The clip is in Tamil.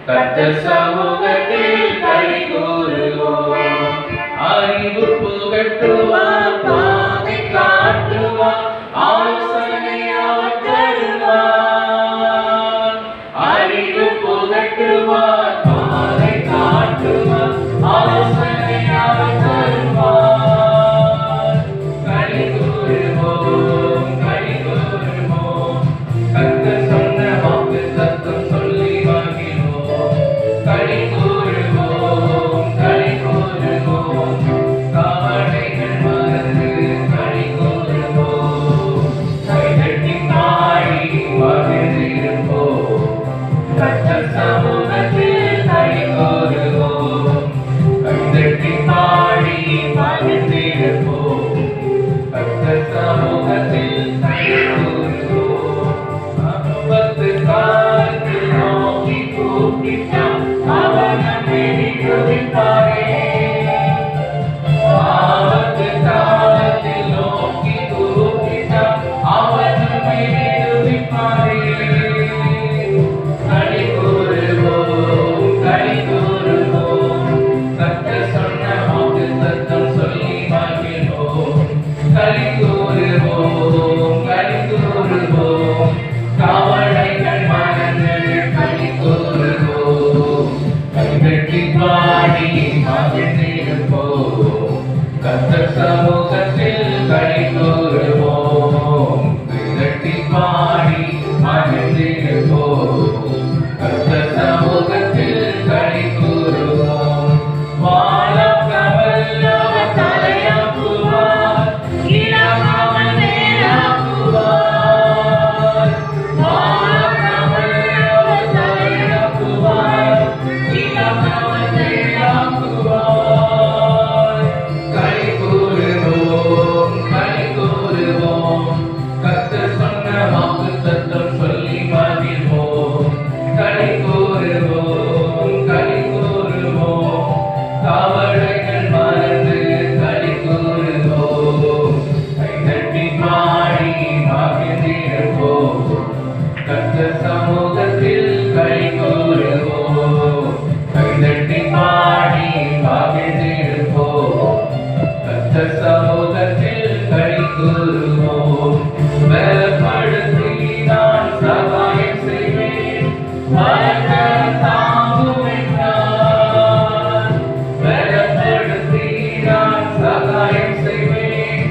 கர்த்தர் சமூகத்தில் களி கூறுவோம். அறிவு புகட்டுவார், பாதை காட்டுவார், ஆலோசனை அவர் தருவார். அறிவு புகட்டுவார், பாதை காட்டுவார், ஆலோசனை அவர் தருவார். களி கூறுவோம், களி கூறுவோம், கர்த்தர் சொன்ன வாக்கு சத்தம் சொல்லி மகிழ்வோம். களி கூறுவோம், களி கூறுவோம், கவலைகள் மறந்து களி கூறுவோம். கைதட்டி பாடி மகிழ்ந்திருப்போம், கர்த்தர் சமூகத்தில் களி கூறுவோம். கைதட்டி பாடி மகிழ்ந்திருப்போம், கர்த்தர் சமூகத்தில் களி கூறுவோம். ஆபத்து காலத்தில் நோக்கி கூப்பிட்டான், அவர் நம்மை விடுவிப்பாரே. ஆபத்து காலத்தில் நோக்கி கூப்பிட்டான், அவர் நம்மை விடுவிப்பாரே. களி கூறுவோம், களி கூறுவோம், கர்த்தர் சொன்ன வாக்கு சத்தம் சொல்லி மகிழ்வோம். களி கூறுவோம், களி கூறுவோம், கவலைகள் மறந்து களி கூறுவோம். கைதட்டி பாடி மகிழ்ந்திருப்போம், கர்த்தர் சமூகத்தில் களி கூறுவோம். கைதட்டி பாடி மகிழ்ந்திருப்போம், கர்த்தர் சமூகத்தில் களி கூறுவோம். வாழ கவல் அவர் தலையாக்குவார், இளமா கர்த்தர் சமூகத்தில் களி கூறுவோம். பலப்படுத்தி நான் சகாயம் செய்வேன், மரணம் தாங்கும் என்றார். பலப்படுத்தி நான் சகாயம் செய்வேன்,